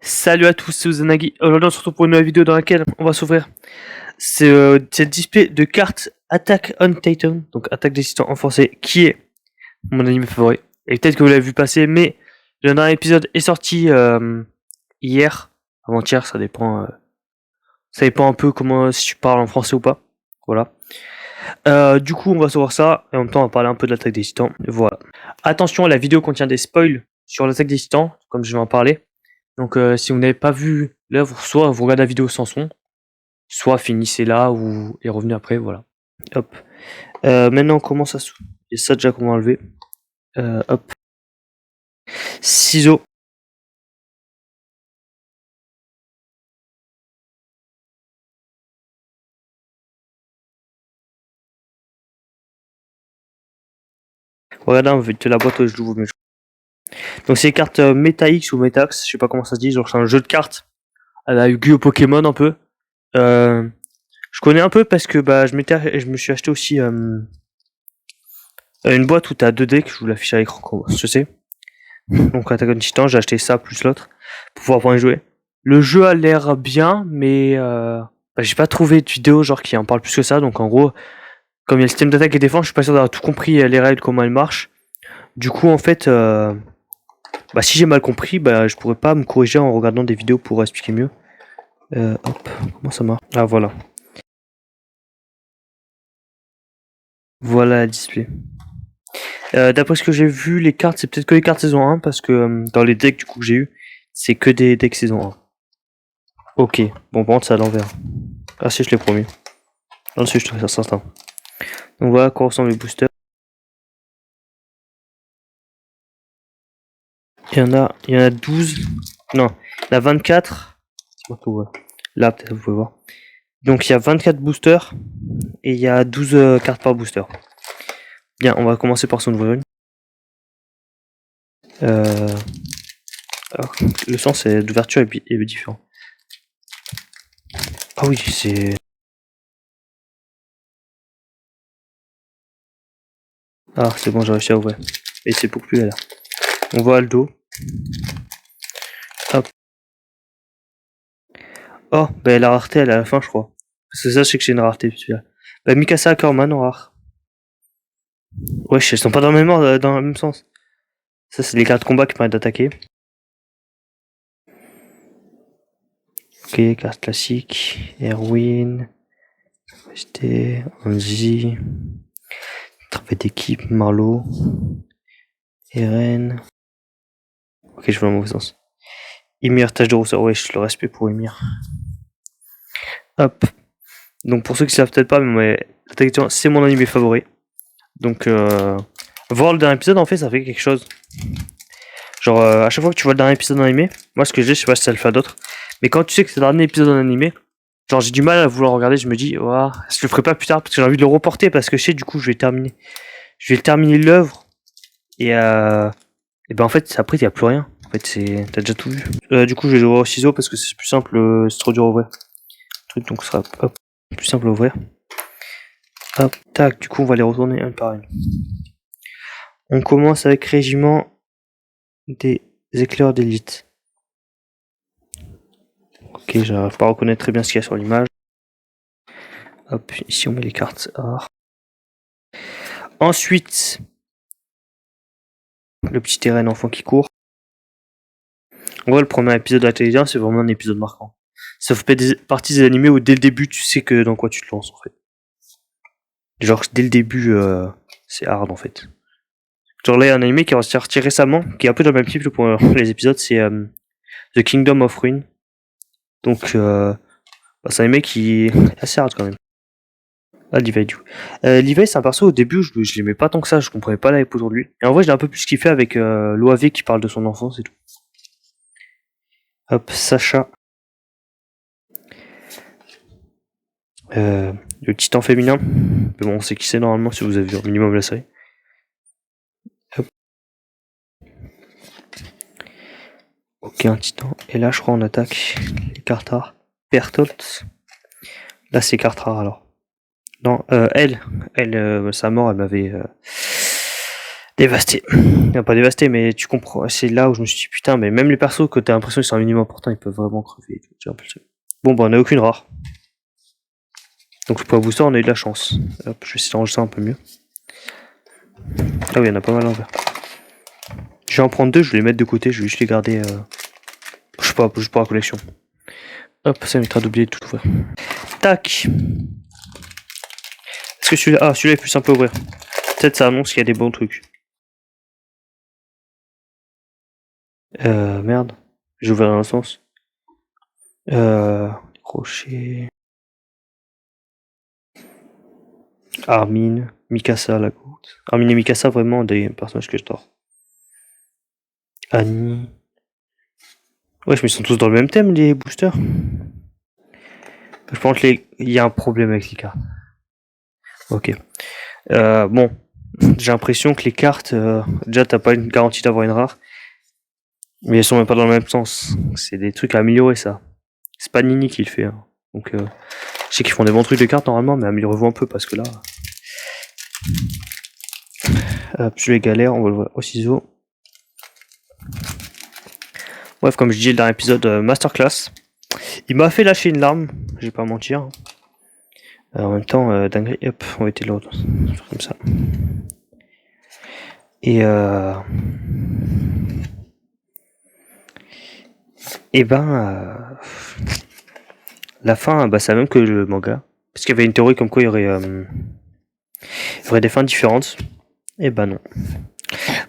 Salut à tous, c'est Uzanagi. Aujourd'hui on se retrouve pour une nouvelle vidéo dans laquelle on va s'ouvrir cette display de cartes Attack on Titan, donc Attaque des Titans en français, qui est mon anime favori. Et peut-être que vous l'avez vu passer, mais le dernier épisode est sorti hier, avant-hier, ça dépend un peu comment si tu parles en français ou pas. Voilà. Du coup on va savoir ça, et en même temps on va parler un peu de l'Attaque des Titans. Voilà. Attention, la vidéo contient des spoils sur l'Attaque des Titans, comme je vais en parler. Donc si vous n'avez pas vu l'œuvre, soit vous regardez la vidéo sans son, soit finissez là ou et revenez après, voilà. Hop. Maintenant on commence à et ça déjà qu'on va enlever. Hop. Ciseaux. Regardez, on va de la boîte, je l'ouvre mieux. Donc c'est les cartes Meta X ou Metax, je sais pas comment ça se dit, genre c'est un jeu de cartes à la Yu-Gi-Oh Pokémon un peu. Je connais un peu parce que bah je me suis acheté aussi une boîte où t'as 2 decks, je vous l'affiche à l'écran, je sais. Donc Attack on Titan, j'ai acheté ça plus l'autre pour pouvoir y jouer. Le jeu a l'air bien, mais j'ai pas trouvé de vidéo genre qui en parle plus que ça. Donc en gros, comme il y a le système d'attaque et défense, je suis pas sûr d'avoir tout compris les règles, comment elles marchent. Du coup, en fait, si j'ai mal compris, je pourrais pas me corriger en regardant des vidéos pour expliquer mieux. Hop, comment ça marche? Ah voilà. Voilà la display. D'après ce que j'ai vu, les cartes, c'est peut-être que les cartes saison 1, parce que dans les decks du coup que j'ai eu, c'est que des decks saison 1. Ok, bon, par contre, c'est à l'envers. Ah si, je l'ai promis. Non, si, je te fais ça instant. Donc voilà à quoi ressemblent les boosters. Il y en a 12. Non, il y en a 24. Là, peut-être vous pouvez voir. Donc il y a 24 boosters et il y a 12 cartes par booster. Bien, on va commencer par son ouvrir une. Alors, le sens d'ouverture est différent. Ah oui, c'est... Ah, c'est bon, j'ai réussi à ouvrir. Et c'est beaucoup plus là. On voit le dos. Hop. Oh, la rareté, elle est à la fin, je crois. Parce que ça, je sais que j'ai une rareté, celui-là. Mikasa Ackerman en rare. Wesh, elles sont pas dans le même ordre, dans le même sens. Ça, c'est les cartes de combat qui permettent d'attaquer. Ok, carte classique. Erwin. ST. Anzi. Travail d'équipe. Marlowe. Eren. Ok, je vois le mauvais sens. Ymir, tâche de rousseur. Wesh, le respect pour Ymir. Hop. Donc, pour ceux qui savent peut-être pas, mais c'est mon animé favori. Donc, voir le dernier épisode, en fait, ça fait quelque chose. Genre, à chaque fois que tu vois le dernier épisode en animé, moi, ce que je dis, je sais pas si ça le fait à d'autres, mais quand tu sais que c'est le dernier épisode en animé, genre, j'ai du mal à vouloir regarder, je me dis, ouah, je le ferai pas plus tard, parce que j'ai envie de le reporter, parce que je sais, du coup, je vais terminer l'œuvre, et en fait, après, il y a plus rien. En fait, t'as déjà tout vu. Du coup, je vais ouvrir au ciseau, parce que c'est plus simple, c'est trop dur à ouvrir. Truc, donc, ce sera, hop, plus simple à ouvrir. Hop, tac, du coup, on va les retourner un par une. On commence avec Régiment des éclairs d'élite. Ok, j'arrive pas à reconnaître très bien ce qu'il y a sur l'image. Hop, ici on met les cartes or. Ensuite, le petit terrain enfant qui court. En gros, le premier épisode de la télévision, c'est vraiment un épisode marquant. Ça fait partie des animés où dès le début, tu sais que dans quoi tu te lances en fait. Genre, dès le début, c'est hard en fait. Genre là, il y a un animé qui est sorti récemment, qui est un peu dans le même type pour les épisodes, c'est The Kingdom of Ruin. Donc, c'est un animé qui est assez hard quand même. Ah, Levi, du coup. Levi, c'est un perso au début, je l'aimais pas tant que ça, je comprenais pas la hype autour de lui. Et en vrai, j'ai un peu plus kiffé avec l'OAV qui parle de son enfance et tout. Hop, Sacha. Le titan féminin. Mais bon, on sait qui c'est normalement si vous avez vu au minimum la série. Hop. Ok, un titan. Et là, je crois, on attaque les cartes rares. Bertolt. Là, c'est cartes rares alors. Non, elle, sa mort, elle m'avait Dévasté. Non, pas dévasté, mais tu comprends. C'est là où je me suis dit, putain, mais même les persos que t'as l'impression qu'ils sont un minimum importants, ils peuvent vraiment crever. Bon, bah, on a aucune rare. Donc, pour un booster, on a eu de la chance. Hop, je vais essayer de ranger ça un peu mieux. Ah oui, il y en a pas mal en vert. Je vais en prendre deux, je vais les mettre de côté, je vais juste les garder. Je sais pas, juste pour la collection. Hop, ça m'évitera d'oublier de tout ouvrir. Tac. Est-ce que celui-là. Ah, celui-là est plus simple à ouvrir. Peut-être ça annonce qu'il y a des bons trucs. Merde. J'ai ouvert un sens. Crochet. Armin, Mikasa, la goutte. Armin et Mikasa, vraiment des personnages que je dors. Annie. Ouais, mais ils sont tous dans le même thème, les boosters. Je pense qu'il y a un problème avec les cartes. Ok. Bon. J'ai l'impression que les cartes, déjà, t'as pas une garantie d'avoir une rare. Mais elles sont même pas dans le même sens. C'est des trucs à améliorer, ça. C'est pas Nini qui le fait. Hein. Donc, je sais qu'ils font des bons trucs de cartes normalement, mais améliorez-vous un peu parce que là. Hop, je vais galère, on va le voir au ciseau. Bref, comme je disais le dernier épisode, Masterclass. Il m'a fait lâcher une larme, je vais pas mentir. En même temps, dinguerie, hop, on va être l'autre. Comme ça. Et ben. La fin, bah, c'est la même que le manga. Parce qu'il y avait une théorie comme quoi il y aurait des fins différentes. Et bah non.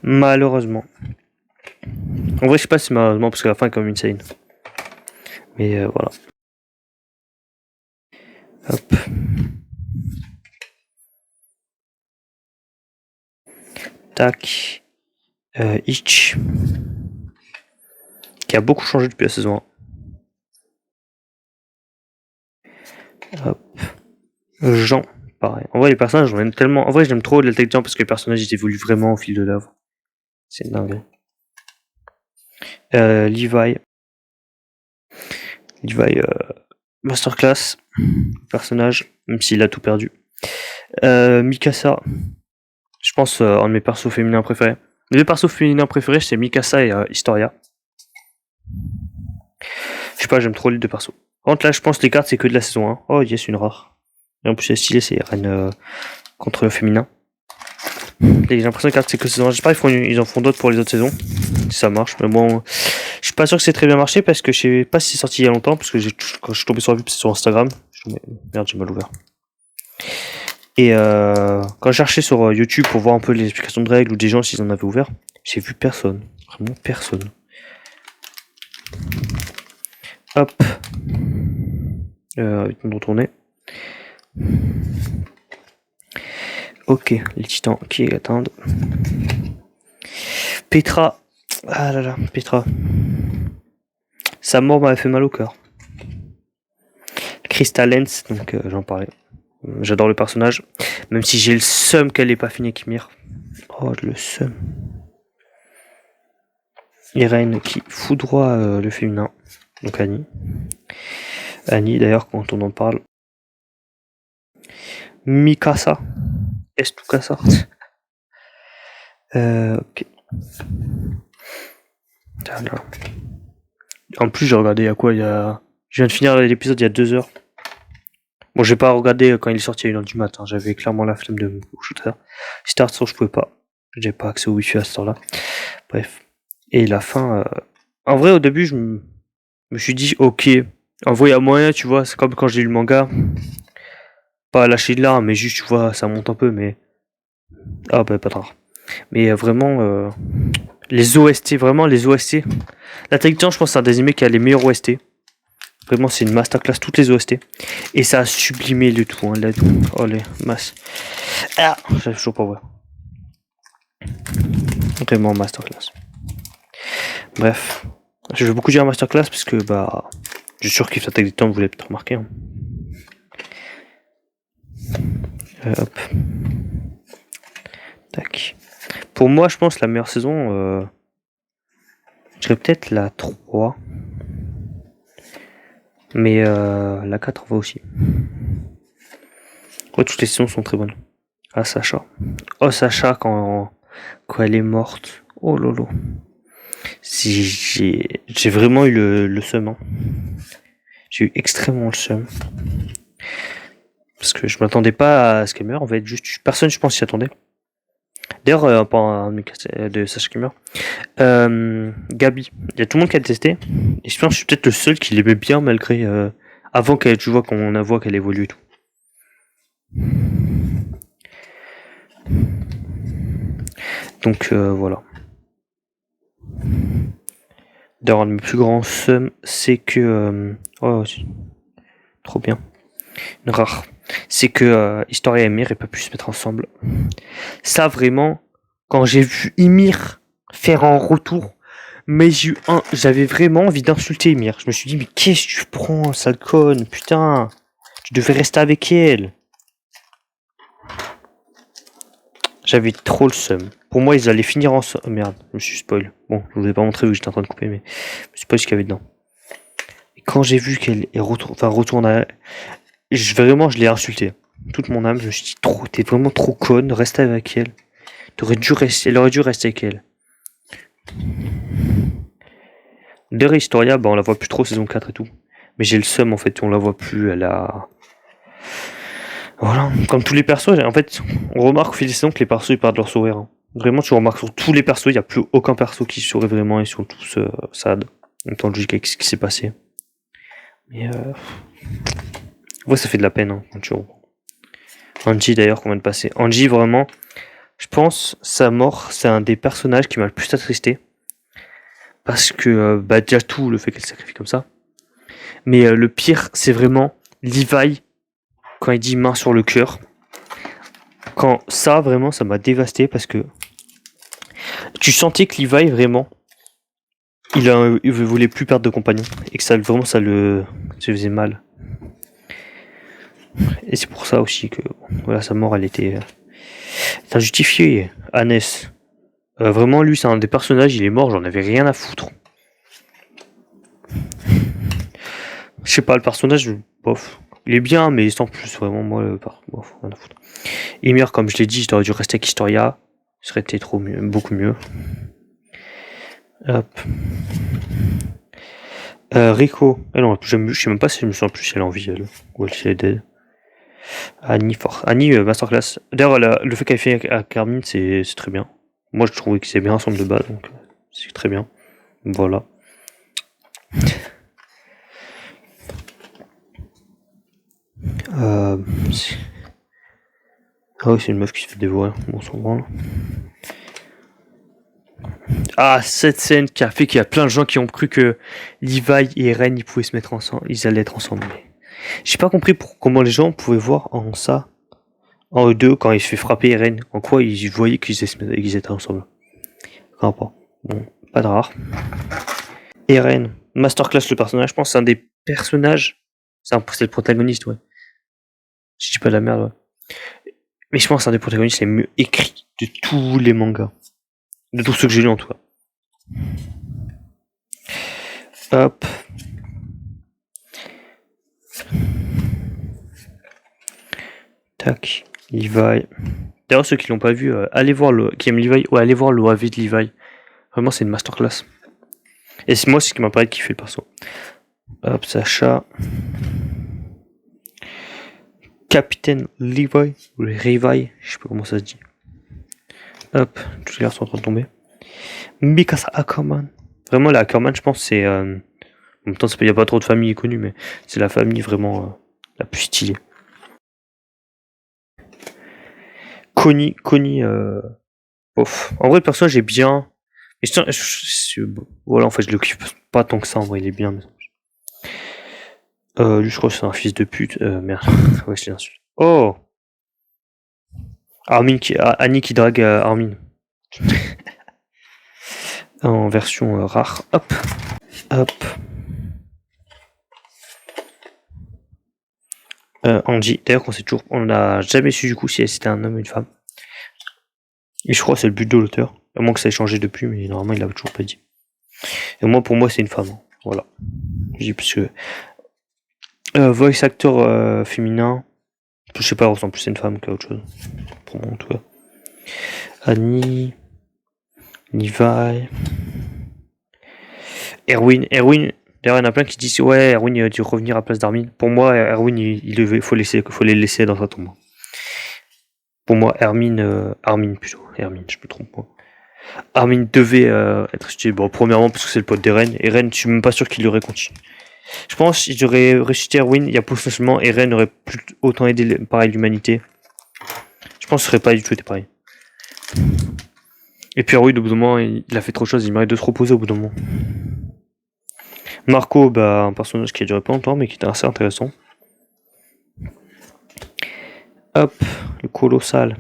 Malheureusement. En vrai, je sais pas si malheureusement, parce que la fin est comme une scène. Mais voilà. Hop. Tac. Itch. Qui a beaucoup changé depuis la saison 1. Hop. Jean. Pareil. En vrai, les personnages, j'en aime tellement. En vrai, j'aime trop l'attaque de Jean parce que les personnages, ils évoluent vraiment au fil de l'œuvre. C'est dingue. Levi. Levi, Masterclass. Personnage, même s'il a tout perdu. Mikasa. Je pense un de mes persos féminins préférés. Les deux persos féminins préférés, c'est Mikasa et Historia. Je sais pas, j'aime trop les deux persos. Par contre, là, je pense que les cartes, c'est que de la saison 1. Oh, yes, une rare. Et en plus, c'est stylé, c'est Reine contre le féminin. J'ai l'impression que les cartes, c'est que saison 1. J'espère qu'ils en font d'autres pour les autres saisons. Si ça marche. Mais bon, je suis pas sûr que c'est très bien marché parce que je sais pas si c'est sorti il y a longtemps. Parce que quand je suis tombé sur la pub, c'est sur Instagram. Merde, j'ai mal ouvert. Et quand je cherchais sur YouTube pour voir un peu les explications de règles ou des gens s'ils en avaient ouvert, j'ai vu personne. Vraiment personne. Hop. De retourner. Ok, les titans qui attendent. Petra. Ah là là, Petra. Sa mort m'avait fait mal au cœur. Crystal Lens, donc j'en parlais. J'adore le personnage. Même si j'ai le seum qu'elle n'ait pas fini Kimir. Oh, le seum. Irène qui foudroie le féminin. Donc Annie. Annie, d'ailleurs, quand on en parle. Mikasa. Estukasa. Ok. En plus, j'ai regardé à quoi il y a. Je viens de finir l'épisode il y a 2 heures. Bon, j'ai pas regardé quand il est sorti à 1h du matin. J'avais clairement la flemme de me coucher tard. Start sur, je pouvais pas. J'ai pas accès au wifi à ce temps-là. Bref. Et la fin. En vrai, au début, je me suis dit, ok. En vrai, il y a moyen, tu vois. C'est comme quand j'ai lu le manga. Pas lâcher de larmes, mais juste, tu vois, ça monte un peu, mais. Ah, bah, pas tard. Mais vraiment. Les OST, vraiment, les OST. L'attaque de Titan, je pense que c'est un des animés qui a les meilleurs OST. Vraiment, c'est une masterclass, toutes les OST. Et ça a sublimé le tout. Hein, oh, les masses. Ah, j'arrive toujours pas à voir. Vraiment masterclass. Bref. Je veux beaucoup dire masterclass parce que, bah, je suis sûr qu'il l'attaque des Titans, vous l'avez peut-être remarqué. Hein. Hop. Tac. Pour moi, je pense la meilleure saison, je dirais peut-être la 3. Mais la 4 va aussi. Ouais, toutes les saisons sont très bonnes. Ah, Sacha. Oh, Sacha, quand quand elle est morte. Oh lolo. J'ai vraiment eu le seum. Hein. J'ai eu extrêmement le seum. Parce que je m'attendais pas à ce qu'elle meure. En fait, juste personne, je pense, s'y attendait. D'ailleurs, pas un de Sacha qui meurt. Gabi, il y a tout le monde qui a testé. Et je pense que je suis peut-être le seul qui l'aimait bien malgré. Avant qu'elle, tu vois, qu'on voit qu'elle évolue et tout. Donc voilà. D'ailleurs, un de mes plus grands seums, c'est que. Oh, trop bien. Une rare. C'est que Historia et Ymir n'aient pas pu se mettre ensemble. Ça, vraiment, quand j'ai vu Ymir faire un retour, mais j'avais vraiment envie d'insulter Ymir. Je me suis dit, mais qu'est-ce que tu prends, sale conne, putain, tu devais rester avec elle. J'avais trop le seum. Pour moi, ils allaient finir ensemble. Oh, merde, je me suis spoil. Bon, je vous ai pas montré vu que j'étais en train de couper, mais je me spoil ce qu'il y avait dedans. Et quand j'ai vu qu'elle retourne à... Vraiment, je l'ai insulté. Toute mon âme, je me suis dit, t'es vraiment trop conne, reste avec elle. Elle aurait dû rester avec elle. D'ailleurs, Historia, bah, on la voit plus trop saison 4 et tout. Mais j'ai le seum en fait, on la voit plus, elle a... Voilà, comme tous les persos, en fait, on remarque au fil des saisons que les persos ils perdent leur sourire. Hein. Vraiment, tu remarques sur tous les persos, il n'y a plus aucun perso qui sourit vraiment, ils sont tous sad. En même temps, logique avec ce qui s'est passé. Mais ouais, ça fait de la peine, hein, quand tu revois. Angie d'ailleurs, qu'on vient de passer. Angie, vraiment, je pense, sa mort, c'est un des personnages qui m'a le plus attristé. Parce que, bah, déjà tout, le fait qu'elle se sacrifie comme ça. Mais le pire, c'est vraiment Levi, quand il dit main sur le cœur. Quand ça, vraiment, ça m'a dévasté parce que tu sentais que Levi, vraiment, il voulait plus perdre de compagnon. Et que ça, vraiment, ça faisait mal. Et c'est pour ça aussi que, voilà, sa mort, elle était injustifiée. Hannes. Vraiment, lui, c'est un des personnages, il est mort, j'en avais rien à foutre. Je sais pas, le personnage, bof. Il est bien, mais sans plus, vraiment, moi, bof, rien à foutre. Ymir, comme je l'ai dit, j'aurais dû rester avec Historia. Ça aurait été beaucoup mieux. Hop. Rico. Non, je sais même pas si je me sens plus si elle a envie, elle. Ou si elle est dead. Annie, masterclass. D'ailleurs, le fait qu'elle fait avec Carmine, c'est très bien. Moi, je trouvais que c'est bien ensemble de base, donc c'est très bien. Voilà. Ah oui, c'est une meuf qui se fait dévorer. Bon, on s'en branle. Ah, cette scène qui a fait qu'il y a plein de gens qui ont cru que Levi et Eren ils pouvaient se mettre ensemble, ils allaient être ensemble. J'ai pas compris comment les gens pouvaient voir en ça, en eux deux, quand il se fait frapper Eren, en quoi ils voyaient qu'ils étaient ensemble. Pas. Bon, pas de rare. Eren, masterclass le personnage, je pense c'est un des personnages, c'est le protagoniste, ouais. Je dis pas de la merde, ouais. Mais je pense que c'est un des protagonistes les mieux écrits de tous les mangas. De tous ceux que j'ai lus en tout cas. Hop. Tac. Levi. D'ailleurs, ceux qui l'ont pas vu, allez voir qui aiment Levi, ouais, allez voir l'OAV de Levi. Vraiment, c'est une masterclass. Et c'est moi, c'est ce qui m'a parlé de kiffer le perso. Hop, Sacha. Capitaine Levi, ou Levi, je sais pas comment ça se dit. Hop, tous les gars sont en train de tomber. Mikasa Ackerman. Vraiment, la Ackerman, je pense, c'est. En même temps, il n'y a pas trop de familles connues, mais c'est la famille vraiment la plus stylée. Connie, ouf. En vrai, le personnage est bien. Mais voilà, en fait, je le kiffe pas tant que ça, en vrai, il est bien. Lui, je crois que c'est un fils de pute. Merde, ouais, je l'insulte. Oh Annie qui drague Armin. En version rare. Hop. Hop. Angie. D'ailleurs, on n'a jamais su du coup si c'était un homme ou une femme. Et je crois que c'est le but de l'auteur. À moins que ça ait changé depuis, mais normalement il l'avait toujours pas dit. Et moi, pour moi, c'est une femme. Hein. Voilà. Je dis parce que voice actor féminin, je sais pas, elle ressemble plus à une femme qu'à autre chose. Pour moi, en tout cas. Annie. Levi. Erwin. D'ailleurs, il y en a plein qui disent ouais, Erwin il a dû revenir à la place d'Armin. Pour moi, Erwin, faut les laisser dans sa tombe. Pour moi, Armin plutôt. Hermine, je me trompe pas. Armin devait être ressuscité. Bon, premièrement, parce que c'est le pote d'Eren. Eren, je suis même pas sûr qu'il aurait continué. Je pense qu'il aurait ressuscité Erwin, il y a potentiellement Eren aurait plus autant aidé pareil l'humanité. Je pense que ce serait pas du tout été pareil. Et puis Erwin, au bout d'un moment, il a fait trop de choses, il mérite de se reposer au bout d'un moment. Marco, bah, un personnage qui a duré pas longtemps, mais qui était assez intéressant. Hop, le colossal.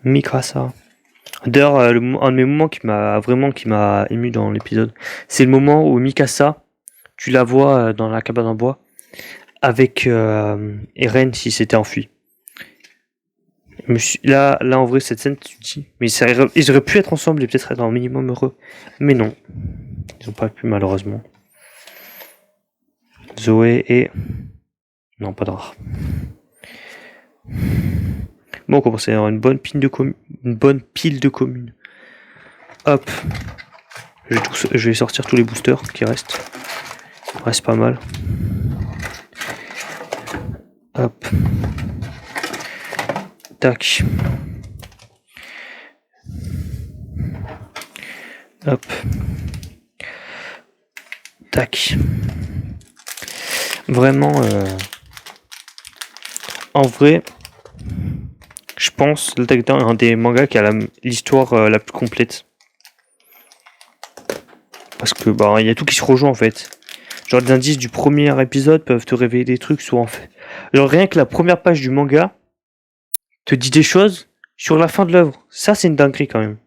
Mikasa. D'ailleurs, un de mes moments qui m'a ému dans l'épisode, c'est le moment où Mikasa, tu la vois dans la cabane en bois, avec Eren s'il s'était enfui. Là, en vrai, cette scène, tu te dis, mais ils auraient pu être ensemble et peut-être être un minimum heureux. Mais non, ils ont pas pu malheureusement. Zoé et... Non, pas d'or. Bon, on commence à avoir une bonne pile de communes. Hop. Je vais sortir tous les boosters qui restent. Ouais, c'est pas mal. Hop. Tac. Hop. Tac. Vraiment, en vrai, je pense que l'Attaque des Titans est un des mangas qui a l'histoire la plus complète. Parce que bah il y a tout qui se rejoint en fait. Genre les indices du premier épisode peuvent te révéler des trucs soit en fait. Genre rien que la première page du manga te dit des choses sur la fin de l'œuvre. Ça c'est une dinguerie quand même.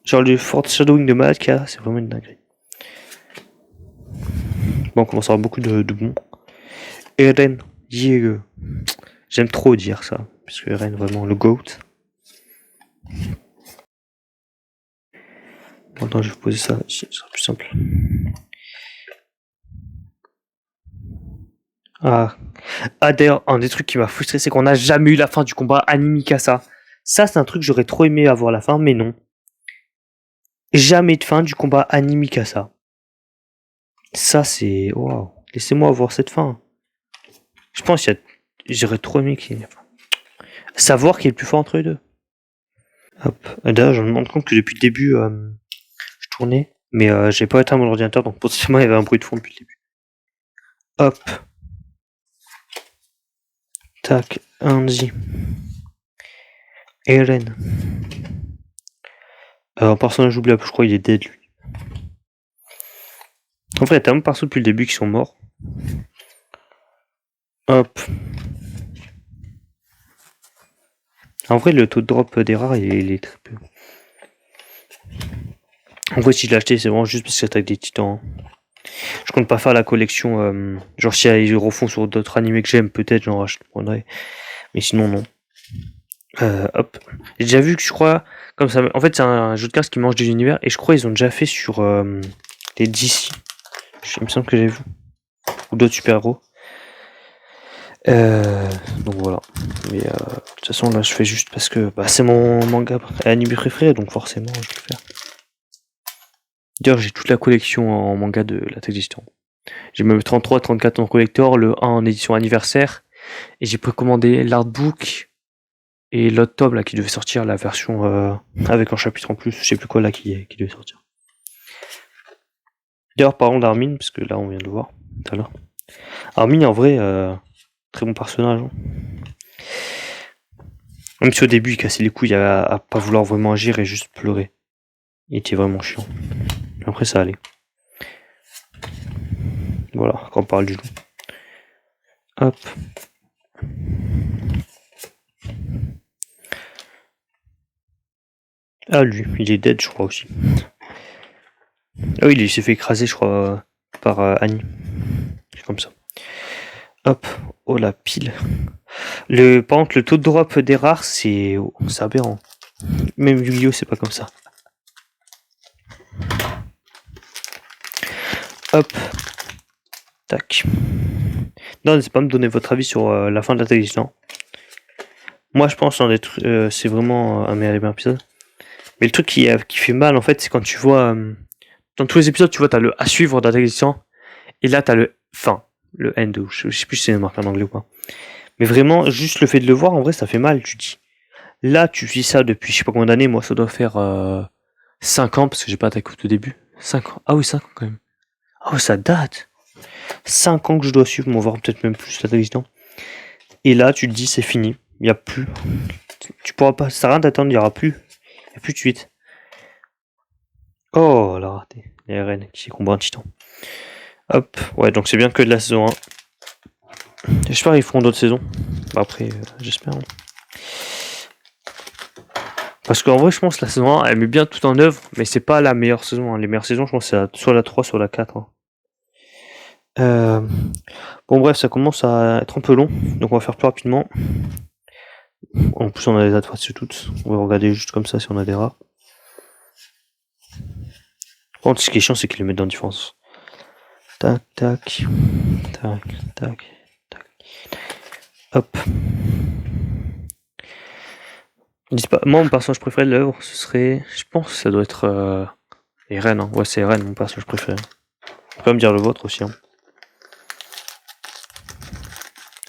Genre le foreshadowing de Malatka, c'est vraiment une dinguerie. Bon, on commence à avoir beaucoup de bons. Eren, j'aime trop dire ça. Parce que Eren, vraiment, le GOAT. Attends, je vais poser ça ici, ce sera plus simple. Ah, d'ailleurs, un des trucs qui m'a frustré, c'est qu'on n'a jamais eu la fin du combat Anime-Mikasa. Ça, c'est un truc que j'aurais trop aimé avoir la fin, mais non. Jamais de fin du combat Anime-Mikasa. Ça, c'est... Waouh. Laissez-moi avoir cette fin. Je pense que j'aurais trop aimé qu'il y ait... Savoir qui est le plus fort entre les deux. Hop. D'ailleurs, je me rends compte que depuis le début, je tournais, mais j'ai pas éteint mon ordinateur, donc potentiellement il y avait un bruit de fond depuis le début. Hop. Tac. Andy. Eren. Un personnage oubliable, je crois qu'il est dead lui. En vrai, il y a tellement de persos depuis le début qui sont morts. Hop. En vrai, le taux de drop des rares, il est très peu. En vrai, si je l'ai acheté, c'est vraiment juste parce que c'est Attaque des Titans. Je compte pas faire la collection. Genre, si ils refont sur d'autres animés que j'aime, peut-être, genre, je le prendrai. Mais sinon, non. Hop. J'ai déjà vu que je crois. Comme ça. En fait, c'est un jeu de cartes qui mange des univers. Et je crois qu'ils ont déjà fait sur les DC. Il me semble que j'ai vu. Ou d'autres super-héros. Donc voilà. Mais de toute façon, là, je fais juste parce que c'est mon manga animé préféré. Donc forcément, je vais le faire. D'ailleurs, j'ai toute la collection en manga de l'Attaque des Titans. J'ai même 33, 34 en collector, le 1 en édition anniversaire. Et j'ai précommandé l'artbook et l'autre tome là qui devait sortir, la version avec un chapitre en plus, je sais plus quoi là qui devait sortir. D'ailleurs, parlons d'Armin, parce que là on vient de le voir tout à l'heure. Armin, en vrai, très bon personnage. Hein. Même si au début il cassait les couilles à pas vouloir vraiment agir et juste pleurer. Il était vraiment chiant. Après ça allait. Voilà, quand on parle du loup. Hop. Ah lui, il est dead je crois aussi. Ah oui, il s'est fait écraser je crois par Annie. C'est comme ça. Hop. Oh la pile. Par contre, le taux de drop des rares, c'est aberrant. Même Yu-Gi-Oh, c'est pas comme ça. Hop. Tac. Non, n'hésitez pas à me donner votre avis sur la fin de l'attaque des Titans. Moi, je pense c'est vraiment un meilleur épisode. Mais le truc qui fait mal, en fait, c'est quand tu vois... dans tous les épisodes, tu vois, t'as le à suivre d'attaque des Titans. Et là, t'as le fin. Le end. Je sais plus si c'est marqué en anglais ou pas. Mais vraiment, juste le fait de le voir, en vrai, ça fait mal. Tu dis... Là, tu vis ça depuis je sais pas combien d'années. Moi, ça doit faire 5 ans, parce que j'ai pas attaqué au tout début. 5 ans. Ah oui, 5 ans quand même. Ah ouais, ça date. 5 ans que je dois suivre, mais voire peut-être même plus l'attaque des Titans. Et là, tu te dis, c'est fini. Il n'y a plus. Tu pourras pas. Ça sert à rien d'attendre, il n'y aura plus. Il n'y a plus de suite. Oh, elle a raté. Les RN qui combat un titan. Hop. Ouais, donc c'est bien que de la saison 1. J'espère qu'ils feront d'autres saisons. Bah après, j'espère. Parce qu'en vrai, je pense que la saison 1, elle met bien tout en œuvre, mais c'est pas la meilleure saison. Hein. Les meilleures saisons, je pense, c'est soit la 3, soit la 4. Hein. Bon, bref, ça commence à être un peu long, donc on va faire plus rapidement. En plus, on a les adverses toutes. On va regarder juste comme ça si on a des rares. Par contre, ce qui est chiant, c'est qu'ils les mettent dans la différence. Tac, tac, tac, tac, tac. Hop. Dis pas. Moi, mon personnage préféré de l'œuvre, ce serait. Je pense que ça doit être. Eren. Hein. Ouais, c'est Eren, mon personnage préféré. On peut me dire le vôtre aussi. Hein.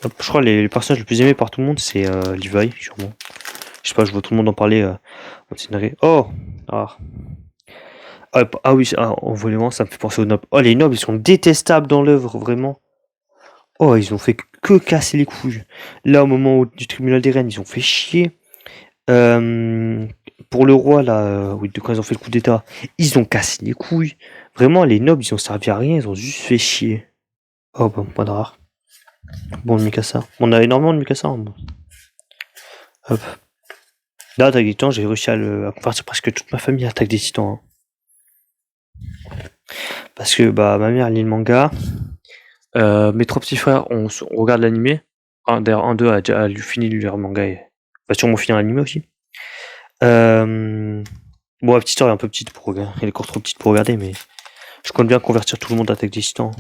Hop, je crois que les personnages les plus aimés par tout le monde, c'est Levi, sûrement. Je sais pas, je vois tout le monde en parler. Oh ah. Ah oui, en volant, ça me fait penser aux nobles. Oh, les nobles, ils sont détestables dans l'œuvre, vraiment. Oh, ils ont fait que casser les couilles. Là, au moment du tribunal des reines, ils ont fait chier. Pour le roi, là, oui, quand ils ont fait le coup d'état, ils ont cassé les couilles. Vraiment, les nobles, ils ont servi à rien, ils ont juste fait chier. Oh, bon, pas de rare. Bon, de Mikasa. On a énormément de Mikasa. Hein, bon. Hop. Là, Attaque des Titans, j'ai réussi à convertir presque toute ma famille à Attaque des Titans. Hein. Parce que bah ma mère lit le manga. Mes 3 petits frères, on regarde l'animé. D'ailleurs, un d'eux a déjà fini de lire le manga et va sûrement finir l'animé aussi. Bon, la petite histoire est un peu petite pour regarder. Elle est encore trop petite pour regarder, mais je compte bien convertir tout le monde à Attaque des Titans.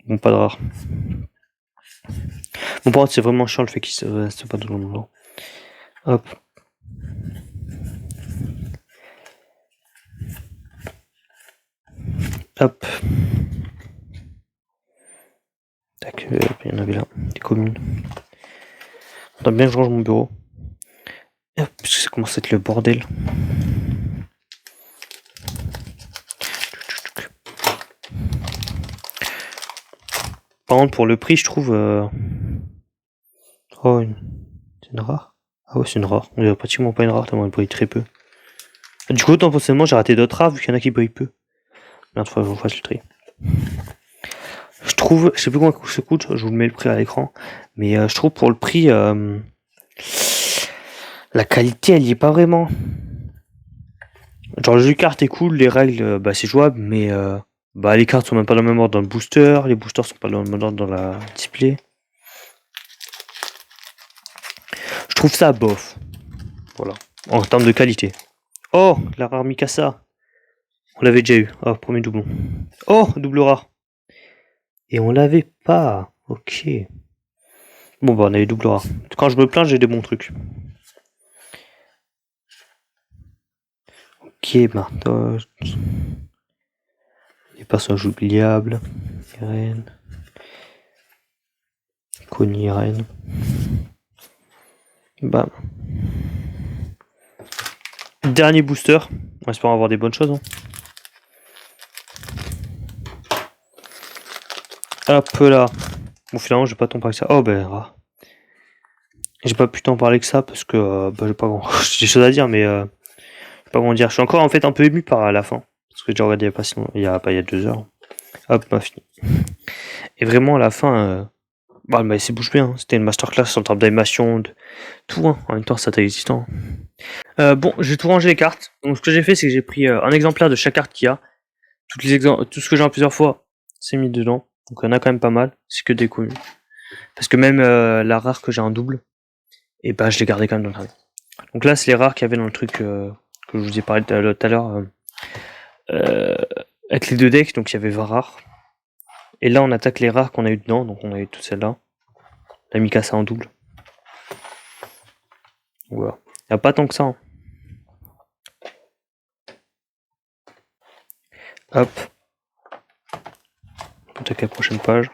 Bon, pas de rare. Bon, par contre, c'est vraiment chiant le fait qu'il se reste pas tout le monde. Hop. Hop. Tac, il y en avait là, des communes. Attends bien que je range mon bureau. Hop, parce que ça commence à être le bordel. Par contre, pour le prix, je trouve... Oh, c'est une rare. Ah ouais, c'est une rare. On dirait pratiquement pas une rare, tellement elle brille très peu. Du coup, potentiellement, j'ai raté d'autres rares, vu qu'il y en a qui brillent peu. Merde, faut que je fasse le tri. Je trouve... Je sais plus combien ça coûte, je vous le mets le prix à l'écran. Mais je trouve pour le prix... la qualité, elle y est pas vraiment. Genre, le jeu de cartes est cool, les règles, bah c'est jouable, mais... bah les cartes sont même pas dans le même ordre dans le booster, les boosters sont pas dans le même ordre dans la display. Je trouve ça bof. Voilà. En termes de qualité. Oh, la rare Mikasa. On l'avait déjà eu. Oh, premier doublon. Oh, double rare. Et on l'avait pas. Ok. Bon, bah on avait double rare. Quand je me plains, j'ai des bons trucs. Ok, Martos. Les personnages oubliables. Irene. Connie Irene. Bam. Dernier booster. On espère avoir des bonnes choses. Hein. Hop là. Bon, finalement, j'ai pas tant parlé que ça. Oh, ben, j'ai pas pu t'en parler que ça parce que bah, j'ai pas grand j'ai des choses à dire, mais je sais pas comment dire. Je suis encore en fait un peu ému par la fin. Parce que j'ai regardé il y a 2 heures. Hop, m'a fini. Et vraiment, à la fin, bah, elle m'a laissé bouche bée. Hein. C'était une masterclass en termes d'animation, de tout. Hein. En même temps, ça t'a existant. Bon, j'ai tout rangé les cartes. Donc, ce que j'ai fait, c'est que j'ai pris un exemplaire de chaque carte qu'il y a. Tout ce que j'ai en plusieurs fois, c'est mis dedans. Donc, il y en a quand même pas mal. C'est que des communes. Parce que même la rare que j'ai en double, et bah, je l'ai gardé quand même dans le truc. Donc là, c'est les rares qu'il y avait dans le truc que je vous ai parlé tout à l'heure. avec les deux decks, donc il y avait 20 rares. Et là, on attaque les rares qu'on a eu dedans, donc on a eu toutes celles-là. La Mikasa en double. Voilà. Il n'y a pas tant que ça. Hein. Hop. On attaque la prochaine page.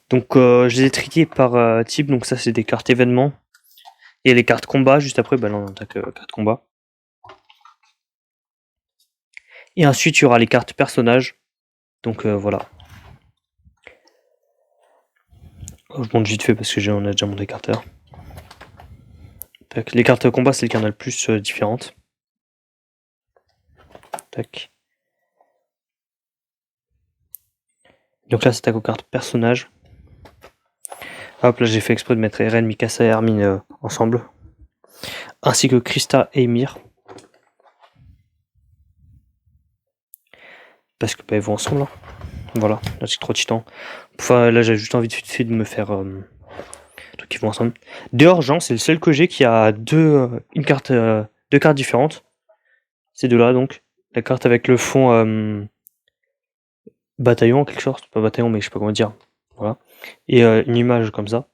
Donc, je les ai triés par type, donc ça, c'est des cartes événements. Il y a les cartes combat, juste après, bah là, on attaque cartes combat. Et ensuite, il y aura les cartes personnages. Donc, voilà. Je monte vite fait parce que on a déjà monté cartes. Tac. Les cartes combat, c'est le qu'il y en a le plus différentes. Tac. Donc là, c'est attaque aux cartes personnages. Hop, là, j'ai fait exprès de mettre Eren, Mikasa et Armin ensemble. Ainsi que Krista et Ymir. Parce que bah, ils vont ensemble. Hein. Voilà, là j'ai 3 titans. Enfin, là j'ai juste envie de me faire trucs qui vont ensemble. Dehors, Jean, c'est le seul que j'ai qui a deux cartes différentes. Ces deux-là, donc. La carte avec le fond bataillon, en quelque sorte. Pas bataillon, mais je sais pas comment dire. Voilà. Et une image comme ça.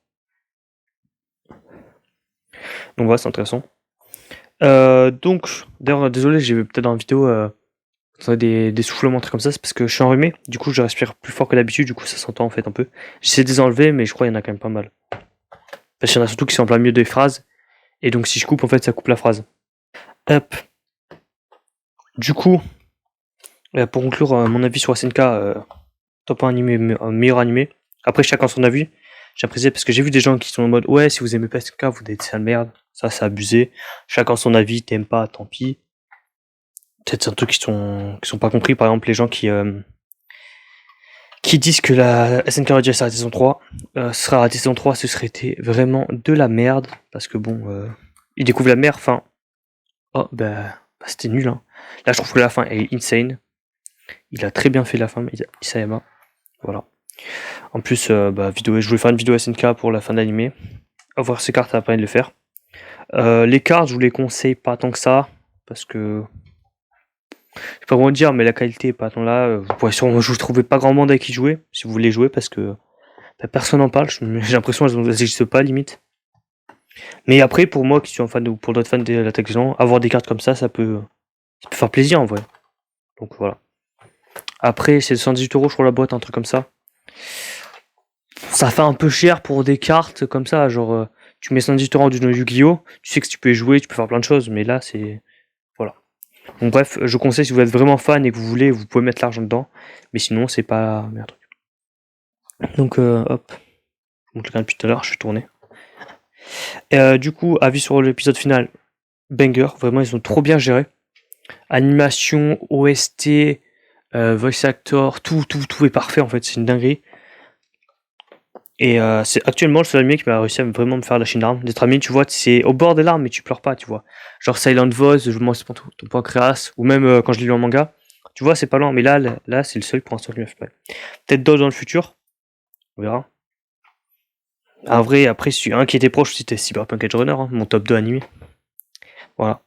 Donc voilà, c'est intéressant. Donc, d'ailleurs, désolé, j'ai peut-être dans la vidéo des soufflements, trucs comme ça, c'est parce que je suis enrhumé, du coup je respire plus fort que d'habitude, du coup ça s'entend en fait un peu. J'essaie de les enlever, mais je crois qu'il y en a quand même pas mal. Parce qu'il y en a surtout qui sont en plein milieu des phrases, et donc si je coupe, en fait ça coupe la phrase. Hop. Du coup, pour conclure mon avis sur SNK, top 1 animé, meilleur animé. Après chacun son avis, j'ai apprécié parce que j'ai vu des gens qui sont en mode ouais, si vous aimez pas SNK, vous êtes sale merde, ça c'est abusé. Chacun son avis, t'aimes pas, tant pis. Peut-être c'est un truc qui sont pas compris, par exemple les gens qui disent que la SNK Radia sera saison 3, sera arrêtée saison 3, ce serait été vraiment de la merde, parce que bon, ils découvrent la merde, enfin, oh bah c'était nul, hein. Là je trouve que la fin est insane, il a très bien fait la fin, Isayama, voilà. En plus, je voulais faire une vidéo SNK pour la fin d'animé, avoir ces cartes, ça va permettre de le faire. Les cartes, je vous les conseille pas tant que ça, parce que je sais pas comment dire, mais la qualité est pas tant là. Vous pourrez sûrement, je vous trouvais pas grand monde avec qui jouer, si vous voulez jouer, parce que bah, personne n'en parle. J'ai l'impression qu'elles n'existent pas, limite. Mais après, pour moi, qui suis un fan pour d'autres fans de l'attaque des gens, avoir des cartes comme ça peut faire plaisir en vrai. Donc voilà. Après, c'est 118€ sur la boîte, un truc comme ça. Ça fait un peu cher pour des cartes comme ça, genre tu mets 118€ du Yu-Gi-Oh! Tu sais que tu peux y jouer, tu peux faire plein de choses, mais là c'est. Voilà. Donc bref, je conseille si vous êtes vraiment fan et que vous voulez, vous pouvez mettre l'argent dedans. Mais sinon, c'est pas meilleur truc. Donc hop. Je montre depuis tout à l'heure, je suis tourné. Du coup, avis sur l'épisode final, banger, vraiment ils ont trop bien géré. Animation, OST, voice actor, tout est parfait en fait, c'est une dinguerie. Et c'est actuellement le seul animé qui m'a réussi à vraiment me faire lâcher une larme. D'être ami, tu vois, c'est au bord des larmes, mais tu pleures pas, tu vois. Genre Silent Voice, je m'en sais pas ton pancréas, ou même quand je l'ai lu en manga, tu vois, c'est pas lent, mais là c'est le seul pour l'instant qui m'a fait pleurer. Peut-être d'autres dans le futur, on verra. En vrai, après, un qui était proche, c'était Cyberpunk Edge Runner, hein, mon top 2 animé. Voilà.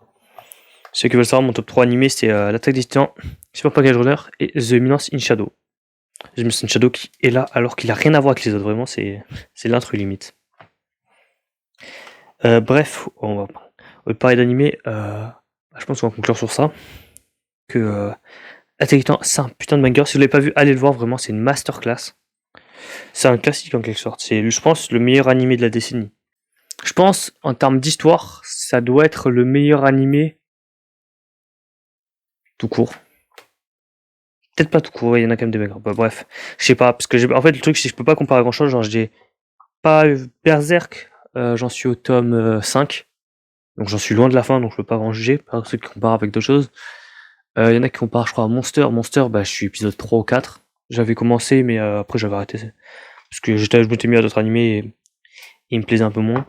Ceux qui veulent savoir, mon top 3 animé, c'est L'Attaque des Titans, Cyberpunk Edge Runner et The Eminence in Shadow. The Eminence in Shadow qui est là alors qu'il a rien à voir avec les autres, vraiment, c'est l'intrus limite. Bref, on va parler d'animé. Je pense qu'on va conclure sur ça. Que L'Attaque des Titans, c'est un putain de banger. Si vous l'avez pas vu, allez le voir, vraiment, c'est une masterclass. C'est un classique en quelque sorte. C'est, je pense, le meilleur animé de la décennie. Je pense, en termes d'histoire, ça doit être le meilleur animé tout court. Peut-être pas tout court, il y en a quand même des meilleurs. Bah, bref, je sais pas, parce que en fait, le truc, c'est que je peux pas comparer à grand chose. Genre, j'ai pas Berserk, j'en suis au tome 5. Donc, j'en suis loin de la fin, donc je peux pas en juger. Par ceux qui comparent avec d'autres choses. Il y en a qui comparent, je crois, à Monster. Monster, bah, je suis épisode 3 ou 4. J'avais commencé, mais après, j'avais arrêté. Parce que je m'étais mis à d'autres animés et il me plaisait un peu moins.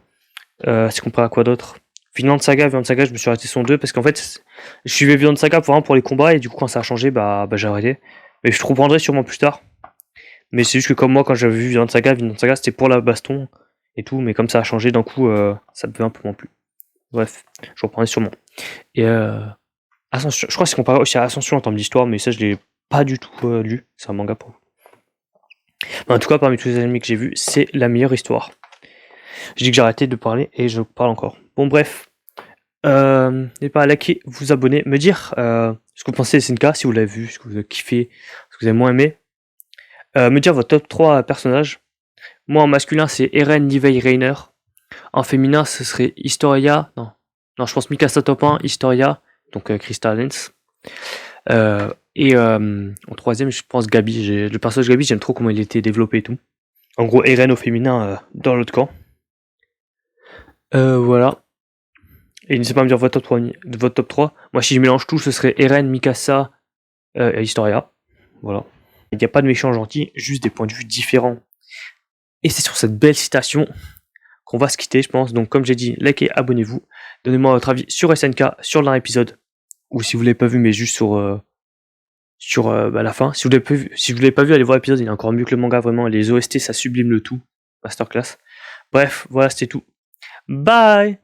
C'est comparé à quoi d'autre? Vinland Saga, je me suis arrêté son 2 parce qu'en fait, je suivais Vinland Saga pour les combats et du coup, quand ça a changé, bah j'ai arrêté. Mais je reprendrai sûrement plus tard. Mais c'est juste que comme moi, quand j'avais vu Vinland Saga c'était pour la baston et tout, mais comme ça a changé d'un coup, ça me fait un peu moins plus. Bref, je reprendrai sûrement. Et Ascension, je crois que c'est comparé aussi à Ascension en termes d'histoire, mais ça je l'ai pas du tout lu, c'est un manga pour vous. En tout cas, parmi tous les animés que j'ai vus, c'est la meilleure histoire. Je dis que j'ai arrêté de parler et je parle encore. Bon bref, n'hésitez pas à liker, vous abonner, me dire ce que vous pensez de SNK, si vous l'avez vu, ce que vous avez kiffé, ce que vous avez moins aimé. Me dire votre top 3 personnages. Moi en masculin c'est Eren, Nivei, Reiner. En féminin ce serait Historia, non je pense Mikasa top 1, Historia, donc Crystal Lens. Et en troisième je pense Gabi, le personnage Gabi j'aime trop comment il était développé et tout. En gros Eren au féminin dans l'autre camp. Voilà. Et n'hésitez pas à me dire votre top 3. Moi, si je mélange tout, ce serait Eren, Mikasa et Historia. Voilà. Il n'y a pas de méchant gentil, juste des points de vue différents. Et c'est sur cette belle citation qu'on va se quitter, je pense. Donc, comme j'ai dit, likez, abonnez-vous. Donnez-moi votre avis sur SNK, sur le dernier épisode. Ou si vous ne l'avez pas vu, mais juste sur la fin. Si vous ne l'avez pas vu, allez voir l'épisode, il est encore mieux que le manga, vraiment. Les OST, ça sublime le tout. Masterclass. Bref, voilà, c'était tout. Bye!